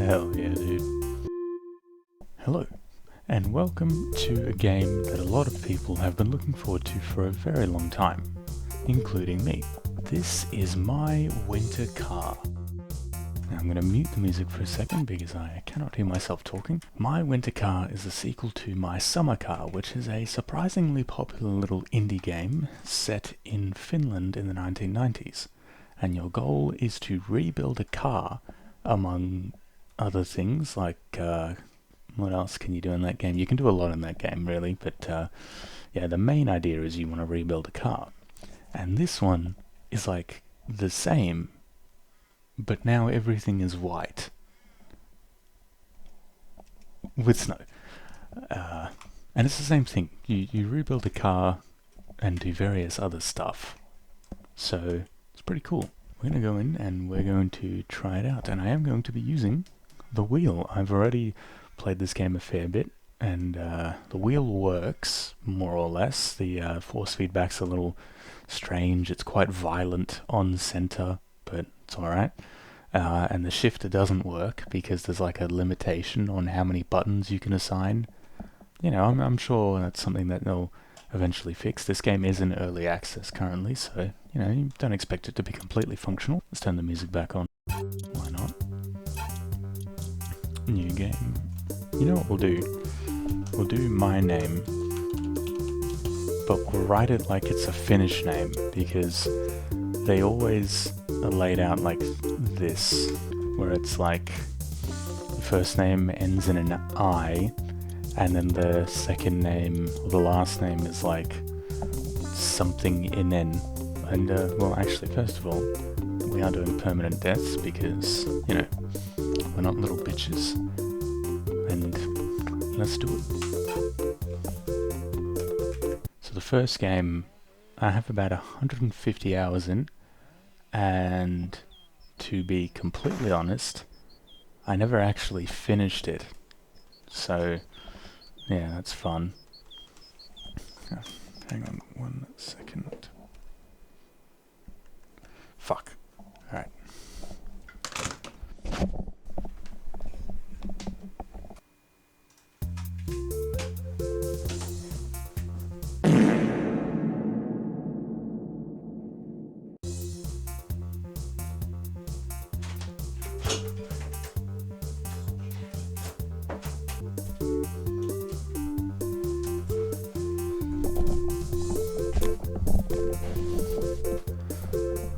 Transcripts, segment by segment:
Hell yeah, dude. Hello, and welcome to a game that a lot of people have been looking forward to for a very long time, including me. This is My Winter Car. Now I'm going to mute the music for a second because I cannot hear myself talking. My Winter Car is a sequel to My Summer Car, which is a surprisingly popular little indie game set in Finland in the 1990s. And your goal is to rebuild a car, among other things like what else can you do in that game? You can do a lot in that game, really, but yeah, the main idea is you want to rebuild a car. And this one is like the same, but now everything is white with snow. And it's the same thing. You rebuild a car and do various other stuff. So it's pretty cool. We're going to go in and we're going to try it out. And I am going to be using the wheel. I've already played this game a fair bit, and the wheel works, more or less. The force feedback's a little strange. It's quite violent on center, but it's alright. And the shifter doesn't work because there's like a limitation on how many buttons you can assign. You know, I'm sure that's something that they'll eventually fix. This game is in early access currently, so, you know, you don't expect it to be completely functional. Let's turn the music back on. Why not? New game. You know what we'll do? We'll do my name, but we'll write it like it's a Finnish name, because they always are laid out like this, where it's like the first name ends in an I, and then the second name, or the last name, is like something in N. And, well, actually, first of all, we are doing permanent deaths because, you know, we're not little bitches. And let's do it. So the first game, I have about 150 hours in, and to be completely honest, I never actually finished it. So, yeah, that's fun. Oh, hang on 1 second. Fuck. Alright.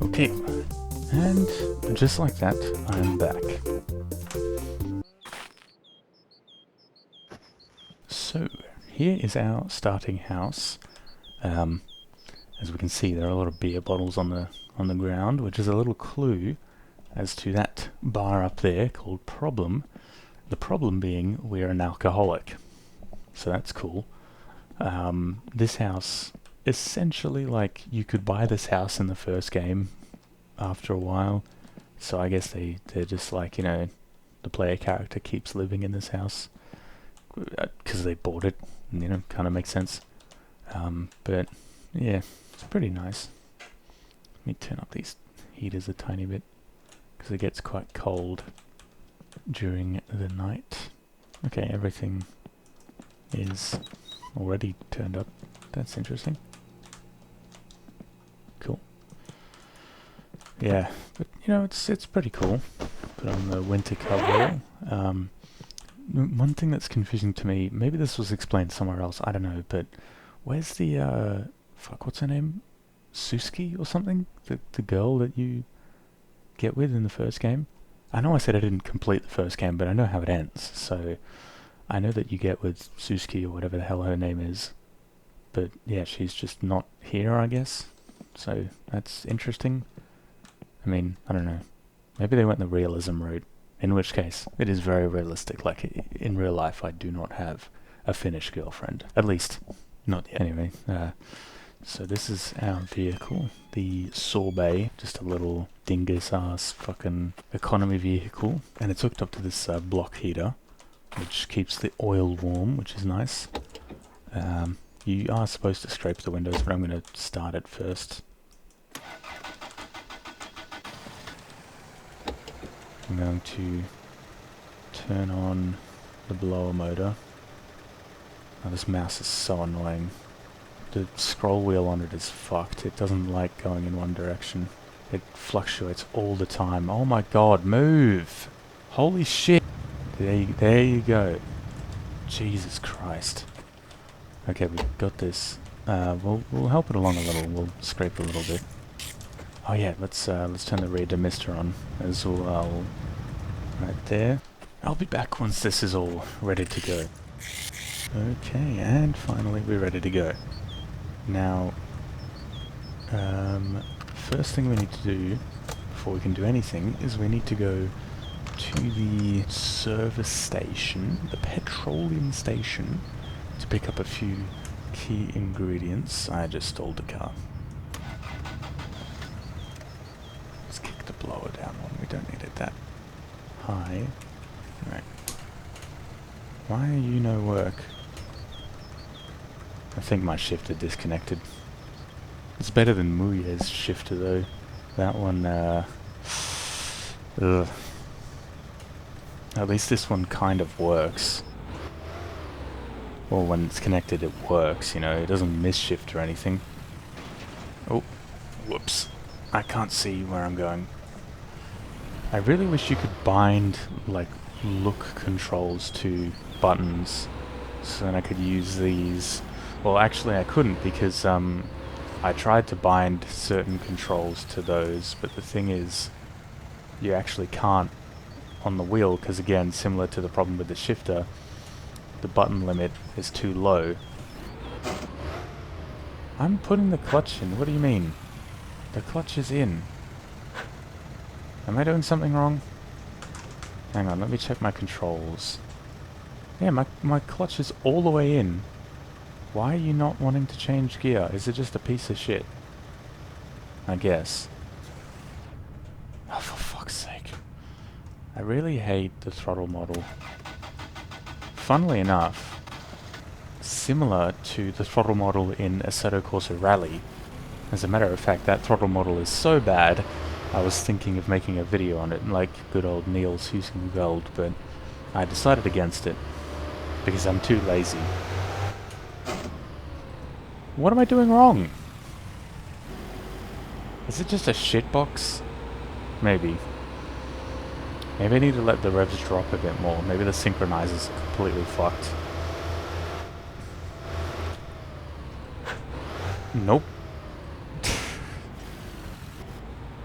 Okay, and just like that, I'm back. So, here is our starting house. As we can see, there are a lot of beer bottles on the ground, which is a little clue as to that bar up there called Problem. The problem being we're an alcoholic, so that's cool. This house, essentially, like, you could buy this house in the first game after a while, so I guess they're just like, you know, the player character keeps living in this house because they bought it, and, you know, kind of makes sense. But yeah, it's pretty nice. Let me turn up these heaters a tiny bit because it gets quite cold during the night. Okay, everything is already turned up. That's interesting. Cool. Yeah, but you know, it's pretty cool. Put on the winter cover. One thing that's confusing to me, maybe this was explained somewhere else, I don't know, but where's the fuck, what's her name? Suski or something? The girl that you get with in the first game? I know I said I didn't complete the first game, but I know how it ends, so I know that you get with Suski or whatever the hell her name is. But yeah, she's just not here, I guess. So that's interesting. I mean, I don't know. Maybe they went the realism route, in which case it is very realistic. Like, in real life, I do not have a Finnish girlfriend. At least, not yet. Anyway, so this is our vehicle, the Sorbet, just a little dingus-ass fucking economy vehicle. And it's hooked up to this block heater, which keeps the oil warm, which is nice. You are supposed to scrape the windows, but I'm going to start it first. I'm going to turn on the blower motor. Oh, this mouse is so annoying. The scroll wheel on it is fucked. It doesn't like going in one direction. It fluctuates all the time. Oh my god, move! Holy shit! There you go. Jesus Christ. Okay, we've got this. We'll help it along a little. We'll scrape a little bit. Oh yeah, let's turn the rear demister on as well. Right there. I'll be back once this is all ready to go. Okay, and finally we're ready to go. Now, first thing we need to do before we can do anything is we need to go to the service station, the petroleum station, to pick up a few key ingredients. I just stole the car. Let's kick the blower down one. We don't need it that high. Right. Why are you no work? I think my shifter disconnected. It's better than Muya's shifter though. That one, ugh. At least this one kind of works. Well, when it's connected it works, you know, it doesn't miss shift or anything. Oh, whoops. I can't see where I'm going. I really wish you could bind, like, look controls to buttons, so then I could use these. Well, actually I couldn't because, I tried to bind certain controls to those, but the thing is, you actually can't on the wheel, because again, similar to the problem with the shifter, the button limit is too low. I'm putting the clutch in, what do you mean? The clutch is in. Am I doing something wrong? Hang on, let me check my controls. Yeah, my clutch is all the way in. Why are you not wanting to change gear? Is it just a piece of shit? I guess. Oh, for fuck's sake. I really hate the throttle model. Funnily enough, similar to the throttle model in Assetto Corsa Rally. As a matter of fact, that throttle model is so bad, I was thinking of making a video on it, like good old Niels Husengeld, but I decided against it, because I'm too lazy. What am I doing wrong? Is it just a shitbox? Maybe. Maybe I need to let the revs drop a bit more. Maybe the synchronizer's completely fucked. Nope.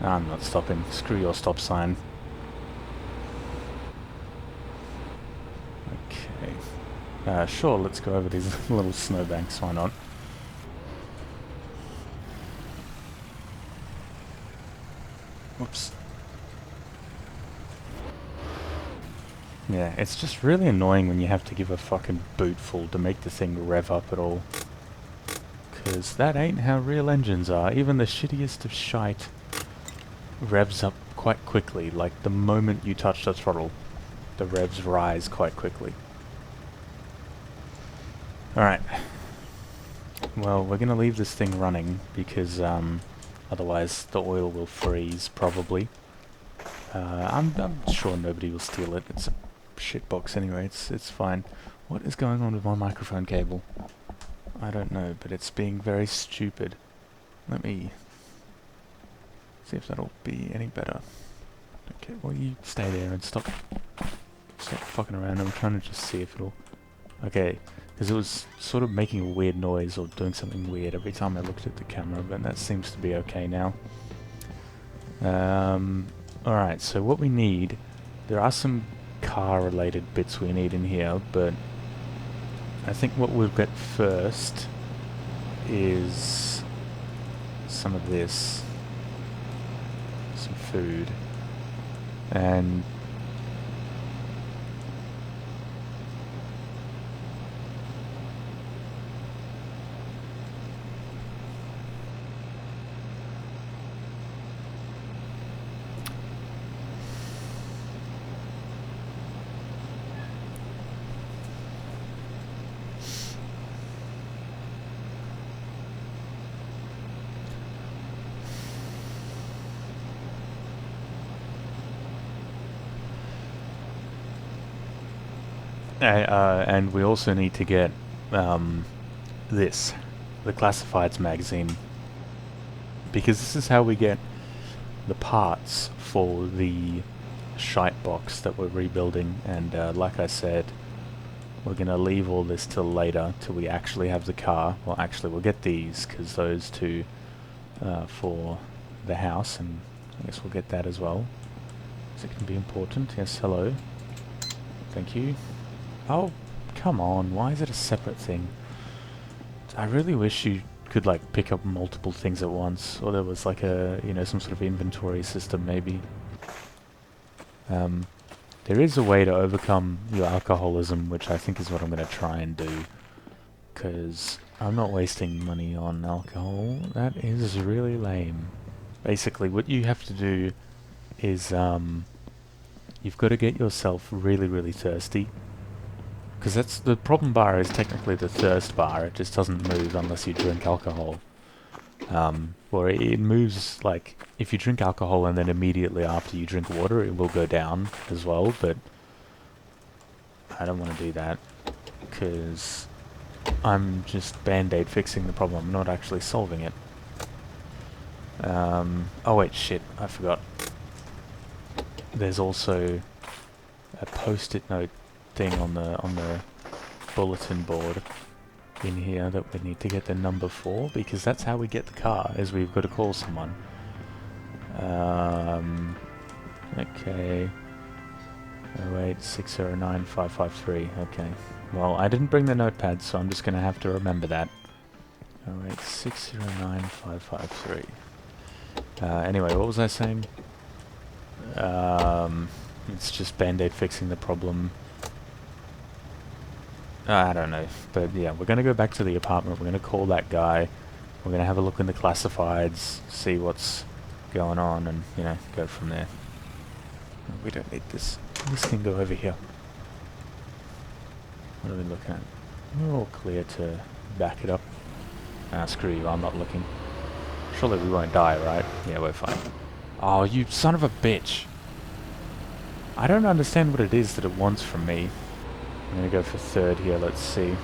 I'm not stopping. Screw your stop sign. Okay. Sure, let's go over these little snowbanks, why not? Whoops. Yeah, it's just really annoying when you have to give a fucking boot full to make the thing rev up at all. 'Cause that ain't how real engines are. Even the shittiest of shite revs up quite quickly. Like, the moment you touch the throttle, the revs rise quite quickly. Alright. Well, we're gonna leave this thing running, because, otherwise the oil will freeze, probably. I'm sure nobody will steal it. It's a shitbox anyway, it's fine. What is going on with my microphone cable? I don't know, but it's being very stupid. Let me see if that'll be any better. Okay, well you stay there and stop fucking around. I'm trying to just see if it'll... Okay, because it was sort of making a weird noise or doing something weird every time I looked at the camera, but that seems to be okay now. Alright, so what we need... There are some car-related bits we need in here, but I think what we'll get first is some of this, some food, and And we also need to get this, the Classifieds magazine, because this is how we get the parts for the shite box that we're rebuilding. And like I said, we're gonna leave all this till later, till we actually have the car. Well, actually, we'll get these, because those two for the house, and I guess we'll get that as well. Is it gonna be important? Yes, hello. Thank you. Oh, come on, why is it a separate thing? I really wish you could like pick up multiple things at once, or there was like a, you know, some sort of inventory system maybe. There is a way to overcome your alcoholism, which I think is what I'm going to try and do, because I'm not wasting money on alcohol. That is really lame. Basically, what you have to do is, you've got to get yourself really, really thirsty, because that's the problem bar is technically the thirst bar. It just doesn't move unless you drink alcohol. Or it moves, like, if you drink alcohol and then immediately after you drink water, it will go down as well, but I don't want to do that, because I'm just band-aid fixing the problem, I'm not actually solving it. Oh wait, shit, I forgot. There's also a post-it note thing on the bulletin board in here that we need to get the number for, because that's how we get the car, is we've got to call someone. Okay. 086095553. Okay. Well, I didn't bring the notepad, so I'm just going to have to remember that. 086095553. Anyway, what was I saying? It's just Band-Aid fixing the problem. I don't know, but yeah, we're going to go back to the apartment, we're going to call that guy, we're going to have a look in the classifieds, see what's going on, and, you know, go from there. We don't need this. This can go over here. What are we looking at? We're all clear to back it up. Ah, screw you, I'm not looking. Surely we won't die, right? Yeah, we're fine. Oh, you son of a bitch! I don't understand what it is that it wants from me. I'm gonna go for third here, let's see.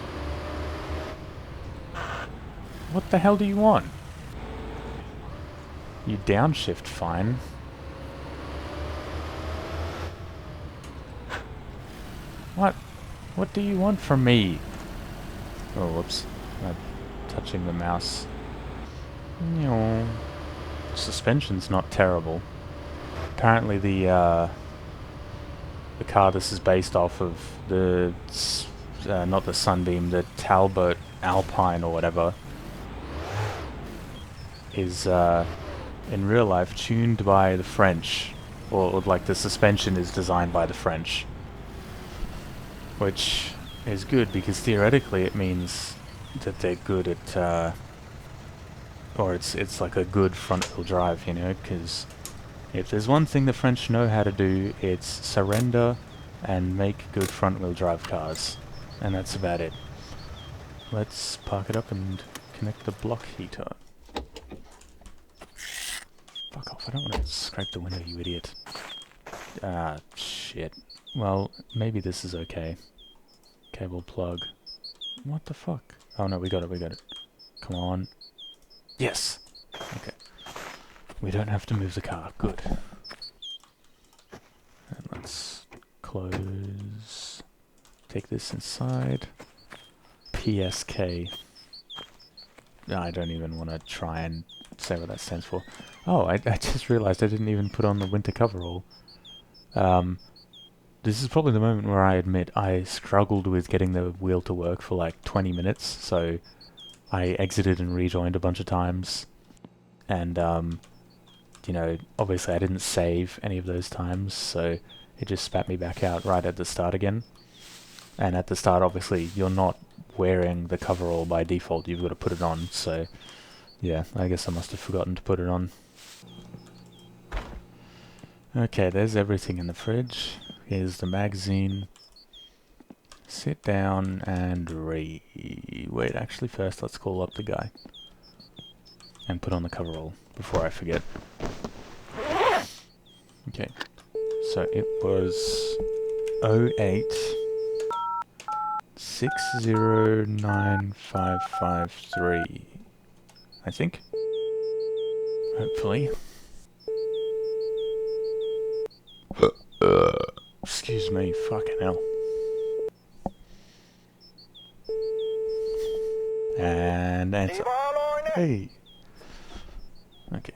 What the hell do you want? You downshift, fine. What? What do you want from me? Oh, whoops. I'm touching the mouse. No. Suspension's not terrible. Apparently the car this is based off of, the not the Sunbeam, the Talbot Alpine or whatever, is in real life tuned by the French, or like the suspension is designed by the French, which is good because theoretically it means that they're good at, or it's like a good front-wheel drive, you know, because if there's one thing the French know how to do, it's surrender and make good front-wheel drive cars. And that's about it. Let's park it up and connect the block heater. Fuck off, I don't want to scrape the window, you idiot. Ah, shit. Well, maybe this is okay. Cable plug. What the fuck? Oh no, we got it, we got it. Come on. Yes! Okay. We don't have to move the car. Good. And let's close. Take this inside. PSK. I don't even want to try and say what that stands for. Oh, I just realized I didn't even put on the winter coverall. This is probably the moment where I admit I struggled with getting the wheel to work for like 20 minutes, so I exited and rejoined a bunch of times. And, you know, obviously I didn't save any of those times, so it just spat me back out right at the start again. And at the start, obviously, you're not wearing the coverall by default, you've got to put it on, so yeah, I guess I must have forgotten to put it on. Okay, there's everything in the fridge. Here's the magazine. Sit down and wait, actually first let's call up the guy. And put on the coverall before I forget. Okay, so it was 08 609553. I think. Hopefully. Excuse me, fucking hell. And answer. Hey. Okay.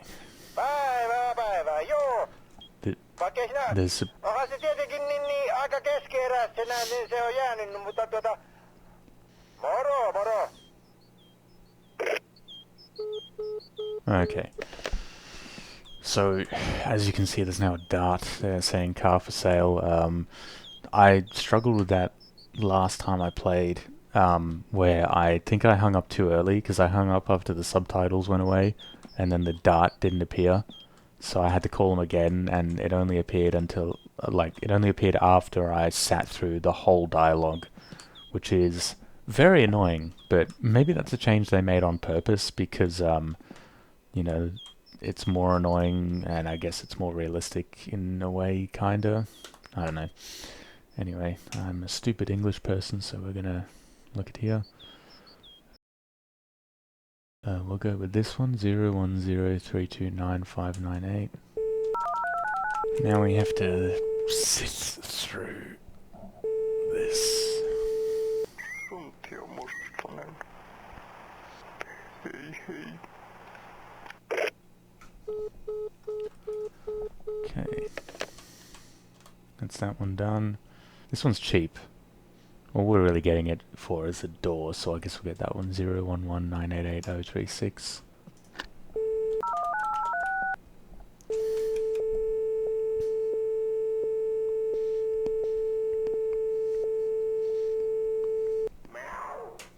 Päivää, joo. Vaikka sinä, There's a... onhan se tietenkin niin aika keskeeräistä näin, niin se on jäänyt, mutta moro. Okay. So, as you can see, there's now a dart there saying car for sale. I struggled with that last time I played, where I think I hung up too early, because I hung up after the subtitles went away, and then the dart didn't appear. So I had to call him again, and it only appeared until, it only appeared after I sat through the whole dialogue, which is very annoying, but maybe that's a change they made on purpose, because, you know, it's more annoying, and I guess it's more realistic in a way, kinda. I don't know. Anyway, I'm a stupid English person, so we're gonna look at here. We'll go with this one, 010329598. Now we have to sit through this. Okay. That's that one done. This one's cheap. All we're really getting it for is a door, so I guess we'll get that one, 011988036.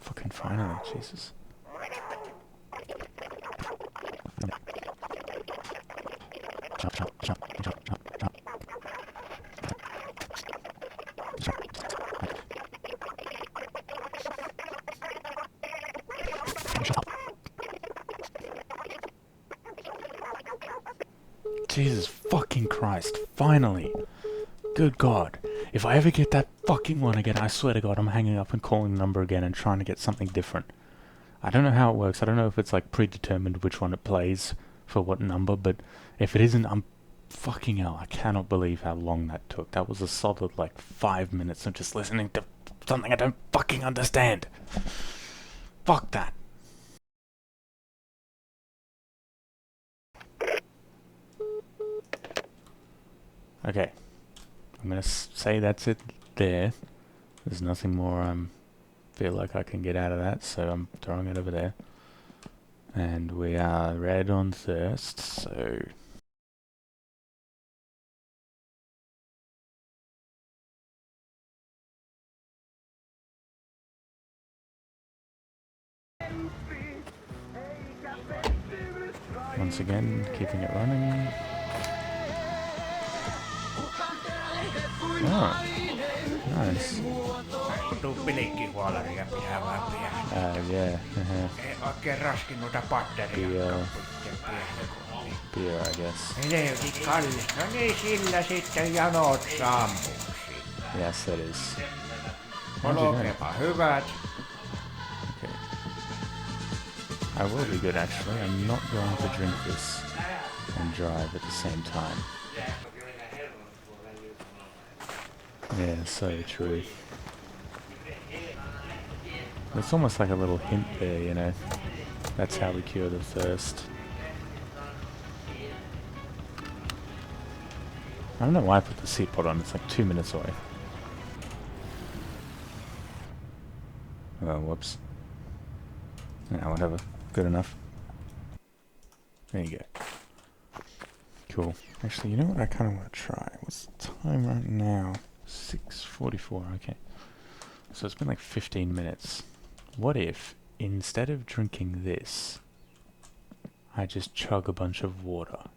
Fucking finally, Jesus. Jump. Jesus fucking Christ, finally! Good God. If I ever get that fucking one again, I swear to God, I'm hanging up and calling the number again and trying to get something different. I don't know how it works. I don't know if it's like predetermined which one it plays for what number, but if it isn't, I'm fucking hell. I cannot believe how long that took. That was a solid like 5 minutes of just listening to something I don't fucking understand. Fuck that. Okay. I'm gonna say that's it there. There's nothing more feel like I can get out of that, so I'm throwing it over there. And we are red on thirst, so... Once again, keeping it running. Oh, nice. Yeah. Beer, I guess. Yes, that is. Okay. I will be good, actually. I'm not going to drink this and drive at the same time. Yeah, so true. It's almost like a little hint there, you know. That's how we cure the thirst. I don't know why I put the seatbelt on. It's like 2 minutes away. Oh, whoops. Yeah, whatever. Good enough. There you go. Cool. Actually, you know what I kind of want to try? What's the time right now? 6:44, okay. So it's been like 15 minutes. What if, instead of drinking this, I just chug a bunch of water?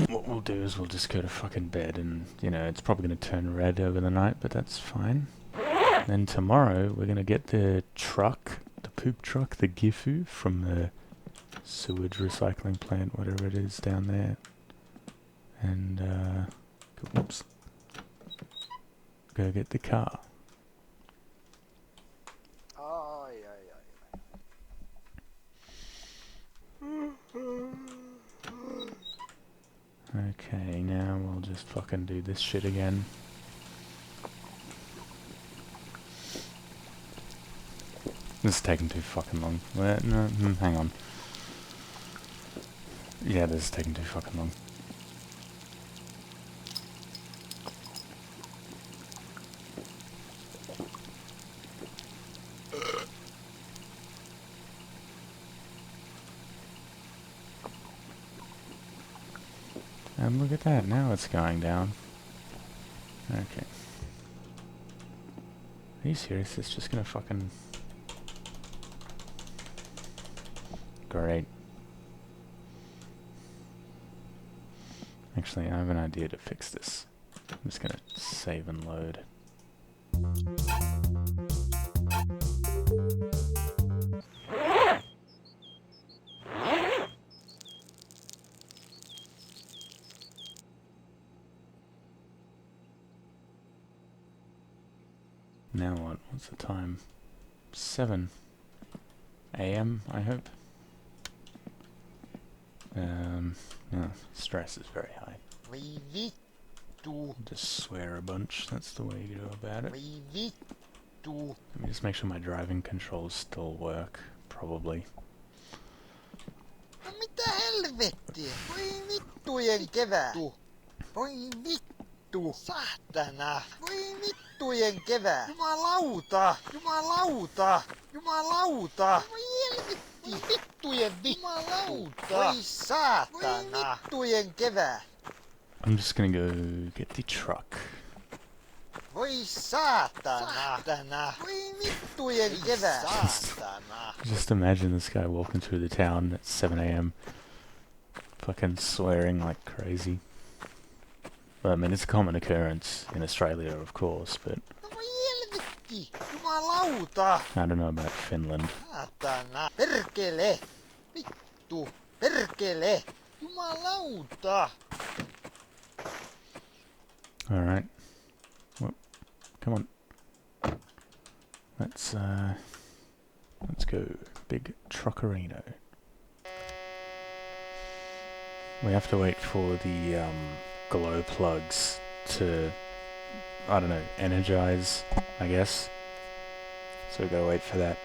What we'll do is we'll just go to fucking bed and, you know, it's probably going to turn red over the night, but that's fine. Then tomorrow we're going to get the truck, the poop truck, the Gifu from the sewage recycling plant, whatever it is down there. And, whoops. Go get the car. Okay, now we'll just fucking do this shit again. This is taking too fucking long. No, hang on. Yeah, this is taking too fucking long. And look at that, now it's going down. Okay. Are you serious? It's just gonna fucking... Great. Actually, I have an idea to fix this. I'm just gonna save and load. Now what? What's the time? 7 AM, I hope. No, stress is very high. Just swear a bunch, that's the way you go about it. Let me just make sure my driving controls still work, probably. No mitä helvettiä? Voi vittujen kevää. Voi vittu. Saatana. Voi vittujen kevää. Jumalauta. Jumalauta. Jumalauta. Voi helvetti. Voi vittujen Jumalauta. Voi saatana. Voi vittujen kevää. I'm just gonna go get the truck. Voi saatana. Saatana. Voi vittujen kevää. Saatana. Just imagine this guy walking through the town at 7 AM. Fucking swearing like crazy. Well, I mean, it's a common occurrence in Australia, of course, but Voi helvetti. Jumalauta. I don't know about Finland. Saatana. Perkele. Vittu. Perkele. Jumalauta. Alright. Well, come on. Let's go. Big Truckerino. We have to wait for the, glow plugs to, I don't know, energize, I guess. So we gotta wait for that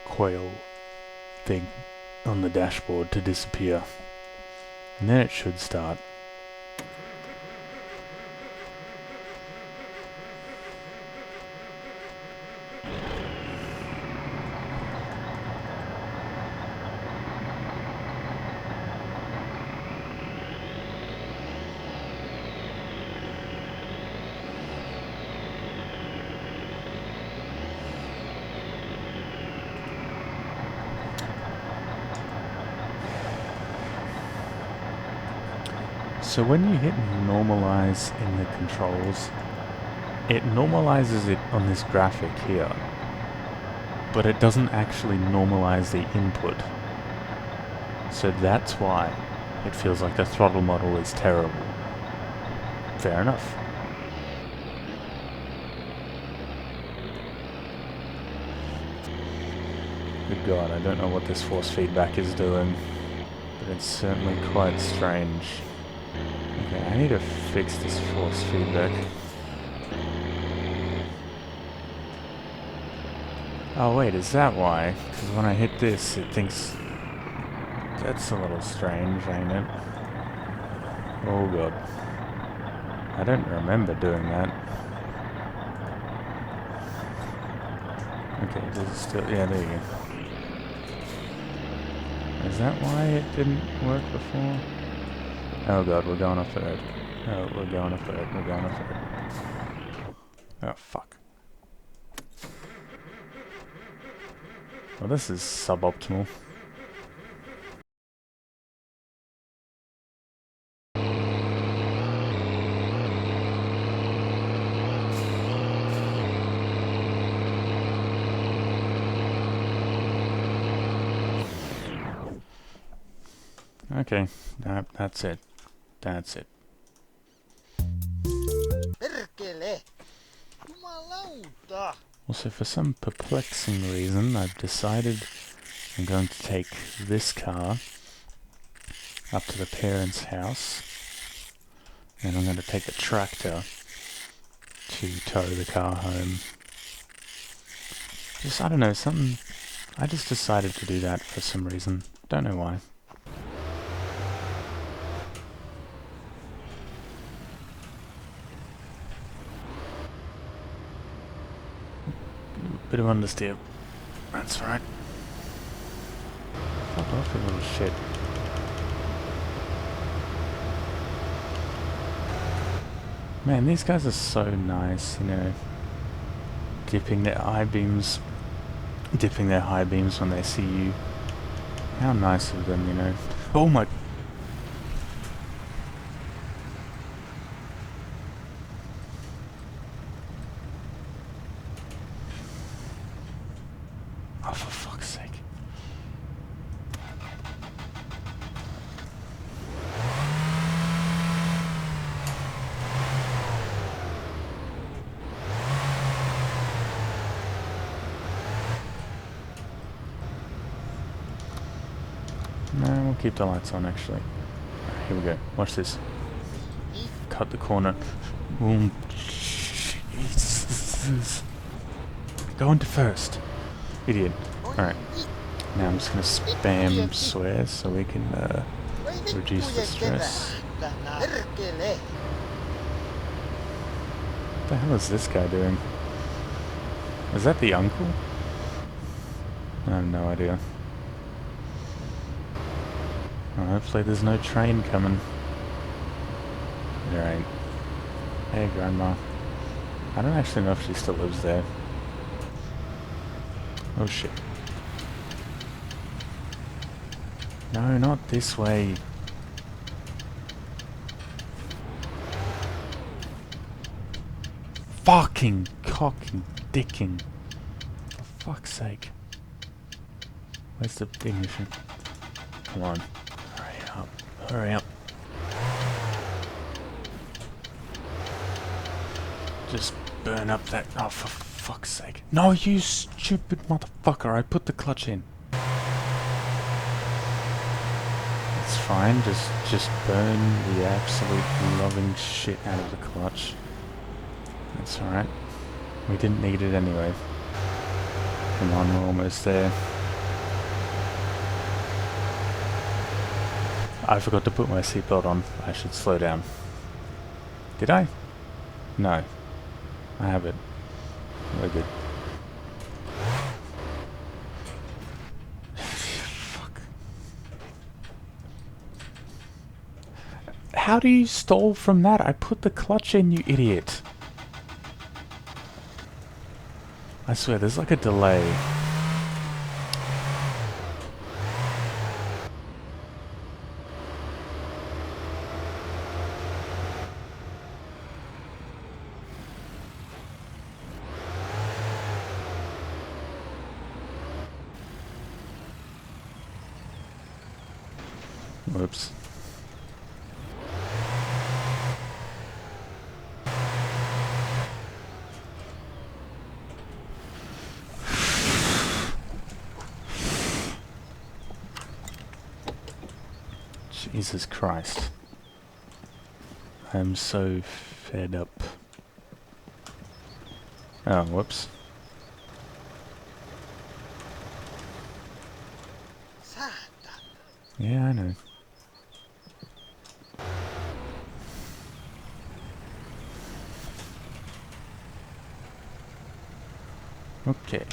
coil thing on the dashboard to disappear. And then it should start. So when you hit normalize in the controls, it normalizes it on this graphic here, but it doesn't actually normalize the input. So that's why it feels like the throttle model is terrible. Fair enough. Good God, I don't know what this force feedback is doing, but it's certainly quite strange. Okay, I need to fix this force feedback. Oh wait, is that why? Because when I hit this, it thinks... That's a little strange, ain't it? Oh God. I don't remember doing that. Okay, does it still... Yeah, there you go. Is that why it didn't work before? Oh God, we're going off the road. Oh, we're going off the road. We're going off the road. Oh, fuck. Well, this is suboptimal. Okay, that's it. That's it. Perkele. Jumalauta. Also, for some perplexing reason, I've decided I'm going to take this car up to the parents' house And I'm going to take the tractor to tow the car home. Just, I don't know, something... I just decided to do that for some reason. Don't know why. Bit of understeer. That's right. Fuck off, you little shit. Man, these guys are so nice, you know. Dipping their high beams when they see you. How nice of them, you know. Oh my... Oh, for fuck's sake. No, we'll keep the lights on, actually. Alright, here we go. Watch this. Cut the corner. Boom. Jesus. Go into first. Idiot. Alright. Now I'm just gonna spam swear so we can reduce the stress. Perkele. What the hell is this guy doing? Is that the uncle? I have no idea. Well, hopefully there's no train coming. There ain't. Hey, Grandma. I don't actually know if she still lives there. Oh shit. No, not this way. Fucking cocking dicking. For fuck's sake. Where's the ignition? Come on. Hurry up. Hurry up. Just burn up that... Oh, for fuck's sake. No, you stupid motherfucker. I put the clutch in. It's fine. Just burn the absolute loving shit out of the clutch. That's alright. We didn't need it anyway. Come on, we're almost there. I forgot to put my seatbelt on. I should slow down. Did I? No. I have it. We're good. Fuck. How do you stall from that? I put the clutch in, you idiot. I swear, there's like a delay. Whoops. Jesus Christ. I'm so fed up. Oh, whoops. Yeah, I know. Okay.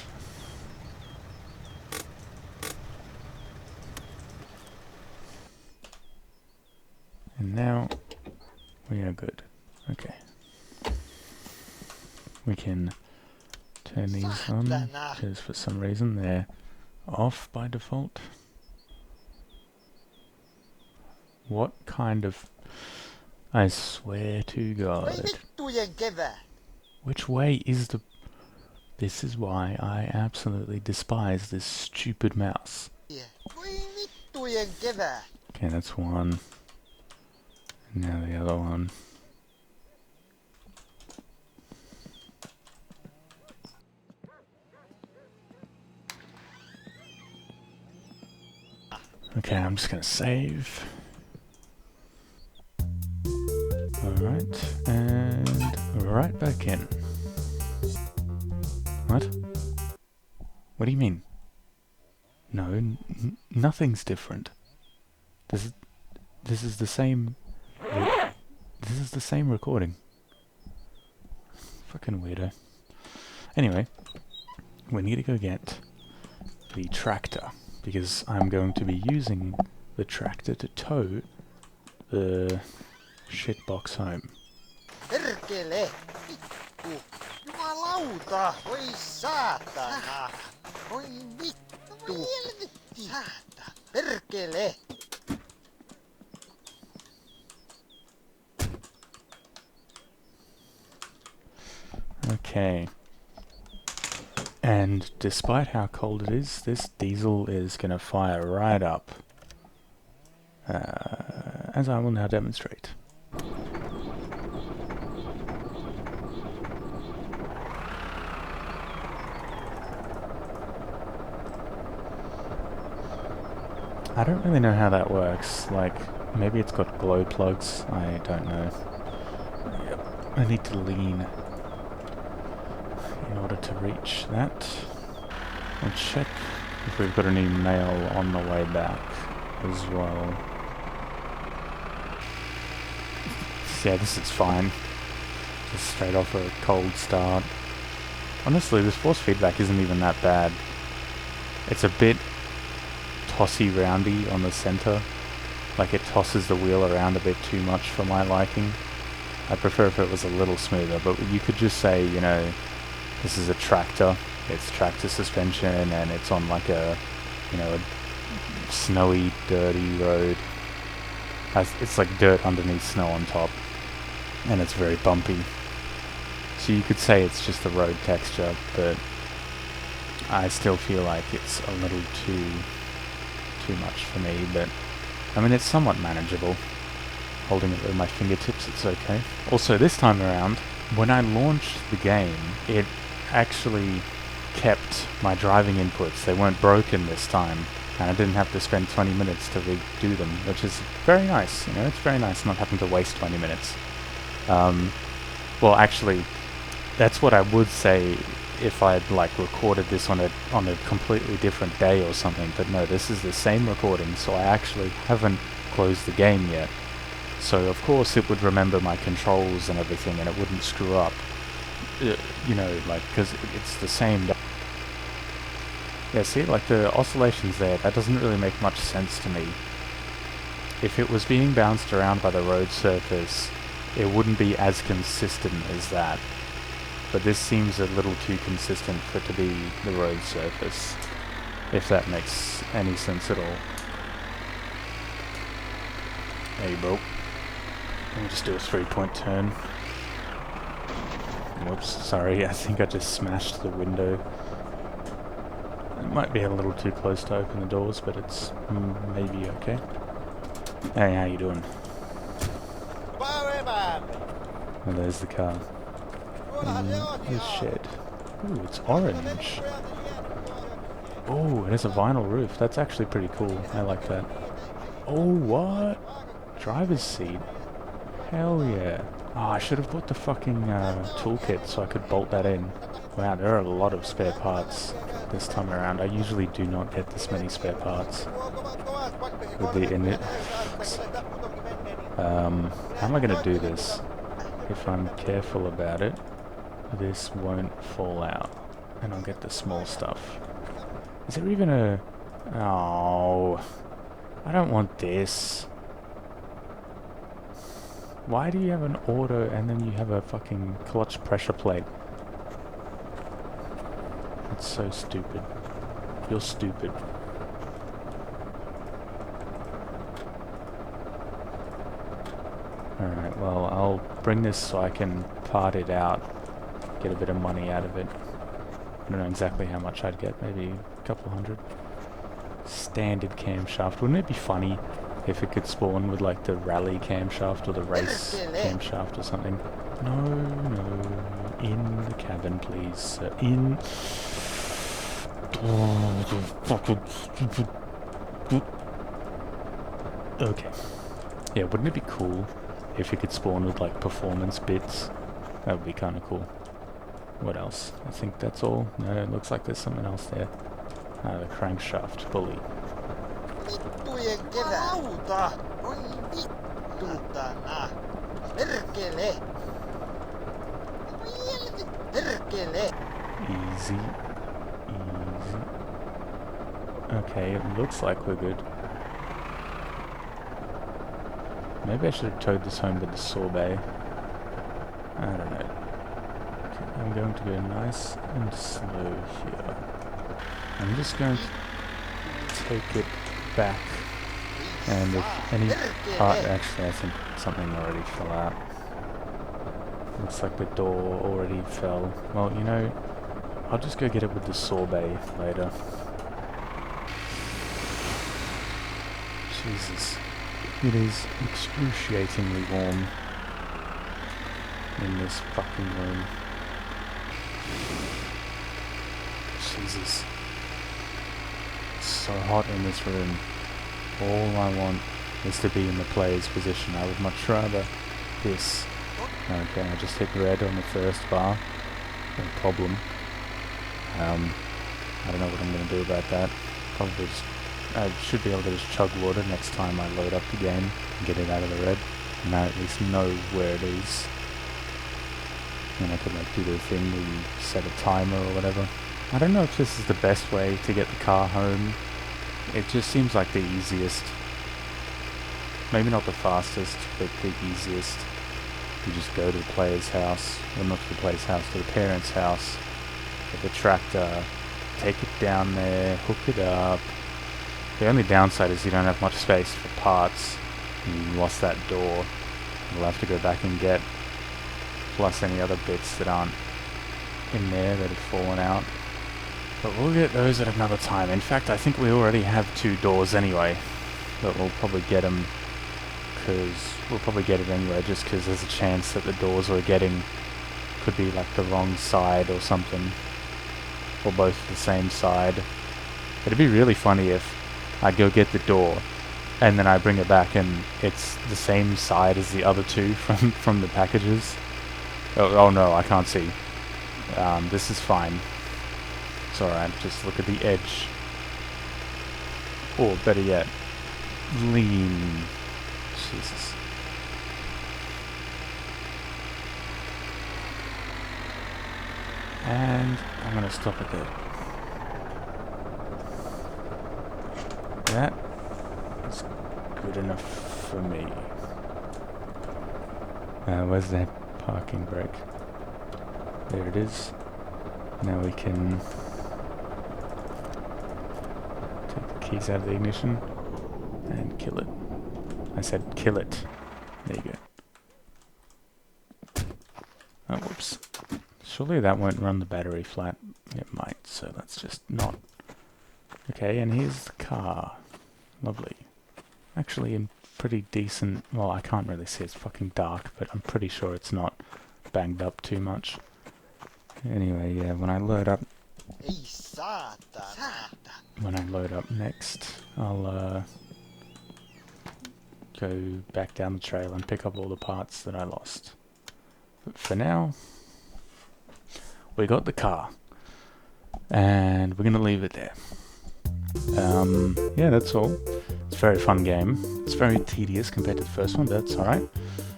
And now we are good. Okay. We can turn these on because for some reason they're off by default. What kind of... I swear to God. Which way is the... This is why I absolutely despise this stupid mouse. Okay, that's one. And now the other one. Okay, I'm just gonna save. Alright. back in. What? What do you mean? No, nothing's different. This is the same. This is the same recording. Fucking weirdo. Anyway, we need to go get the tractor because I'm going to be using the tractor to tow the shitbox home. Perkele! Vittu! Jumalauta! Voi saatana! Voi vittu! Saata! Perkele! Okay. And despite how cold it is, this diesel is going to fire right up. As I will now demonstrate. I don't really know how that works. Like, maybe it's got glow plugs. I don't know. Yep. I need to lean in order to reach that. I'll check if we've got any mail on the way back as well. Yeah, this is fine. Just straight off a cold start. Honestly, this force feedback isn't even that bad. It's a bit tossy roundy on the center. Like it tosses the wheel around a bit too much for my liking. I'd prefer if it was a little smoother, but you could just say, you know, this is a tractor, it's tractor suspension, and it's on like a, you know, a snowy, dirty road. It's like dirt underneath, snow on top, and it's very bumpy. So you could say it's just the road texture, but I still feel like it's a little too much for me, but I mean it's somewhat manageable. Holding it with my fingertips, it's okay. Also, this time around, when I launched the game, it actually kept my driving inputs. They weren't broken this time, and I didn't have to spend 20 minutes to redo them, which is very nice. You know, it's very nice not having to waste 20 minutes. Well, actually, that's what I would say if I'd like recorded this on a completely different day or something, but no, this is the same recording, so I actually haven't closed the game yet. So of course it would remember my controls and everything, and it wouldn't screw up. You know, like, because it's the same. Yeah, see, like the oscillations there, that doesn't really make much sense to me. If it was being bounced around by the road surface, it wouldn't be as consistent as that. But this seems a little too consistent for it to be the road surface, if that makes any sense at all. Hey bro. Let me just do a 3-point turn. Whoops, sorry, I think I just smashed the window. It might be a little too close to open the doors, but it's maybe okay. Hey, how you doing? Oh, there's the car. This shed. Ooh, it's orange. Oh, it has a vinyl roof. That's actually pretty cool. I like that. Oh, what? Driver's seat. Hell yeah. Oh, I should have bought the fucking toolkit so I could bolt that in. Wow, there are a lot of spare parts this time around. I usually do not get this many spare parts with the init. How am I going to do this? If I'm careful about it, this won't fall out, and I'll get the small stuff. Is there even a... Oh, I don't want this. Why do you have an auto and then you have a fucking clutch pressure plate? That's so stupid. You're stupid. Alright, well, I'll bring this so I can part it out, get a bit of money out of it. I don't know exactly how much I'd get, maybe a couple hundred. Standard camshaft. Wouldn't it be funny if it could spawn with like the rally camshaft or the race camshaft or something? No, no. In the cabin, please. In... Okay. Yeah, wouldn't it be cool if you could spawn with like performance bits That would be kind of cool. What else? I think that's all. No, it looks like there's something else there. The crankshaft pulley. Vittujen kerälauta! Oi vittu! Satana! Perkele! Voi helvetti! Perkele! Easy. Easy. Okay, it looks like we're good. Maybe I should have towed this home to the sorbet. I don't know. Okay, I'm going to go nice and slow here. I'm just going to take it back. And if any part... Actually, I think something already fell out. Looks like the door already fell. Well, you know, I'll just go get it with the sorbet later. Jesus. It is excruciatingly warm in this fucking room. Jesus. It's so hot in this room. All I want is to be in the player's position. I would much rather this. Okay, I just hit red on the first bar. No problem. I don't know what I'm going to do about that. Probably just... I should be able to just chug water next time I load up the game and get it out of the red. And I at least know where it is. And I could like do the thing where you set a timer or whatever. I don't know if this is the best way to get the car home. It just seems like the easiest. Maybe not the fastest, but the easiest. You just go to the player's house, well not to the player's house, to the parent's house, get the tractor, take it down there, hook it up. The only downside is you don't have much space for parts. You lost that door. You'll have to go back and get, plus any other bits that aren't in there that have fallen out. But we'll get those at another time. In fact, I think we already have 2 doors anyway. But we'll probably get them, because we'll probably get it anyway, just because there's a chance that the doors we're getting could be like the wrong side or something. Or both the same side. It'd be really funny if I go get the door, and then I bring it back and it's the same side as the other 2 from the packages. Oh no, I can't see. This is fine. It's alright, just look at the edge. Or better yet, lean. Jesus. And I'm going to stop it there. That is good enough for me. Where's that parking brake? There it is. Now we can take the keys out of the ignition and kill it. I said kill it. There you go. Oh, whoops. Surely that won't run the battery flat. It might, so that's just not. Okay, and here's the car. Lovely. Actually in pretty decent... Well, I can't really see, it's fucking dark, but I'm pretty sure it's not banged up too much. Anyway, yeah, when I load up... When I load up next, I'll go back down the trail and pick up all the parts that I lost. But for now, we got the car. And we're going to leave it there. Yeah, that's all. It's a very fun game. It's very tedious compared to the first one, but that's alright.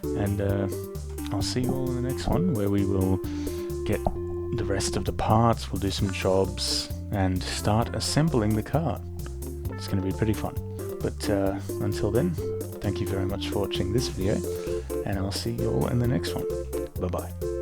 And I'll see you all in the next one, where we will get the rest of the parts, we'll do some jobs, and start assembling the car. It's going to be pretty fun. But until then, thank you very much for watching this video, and I'll see you all in the next one. Bye-bye.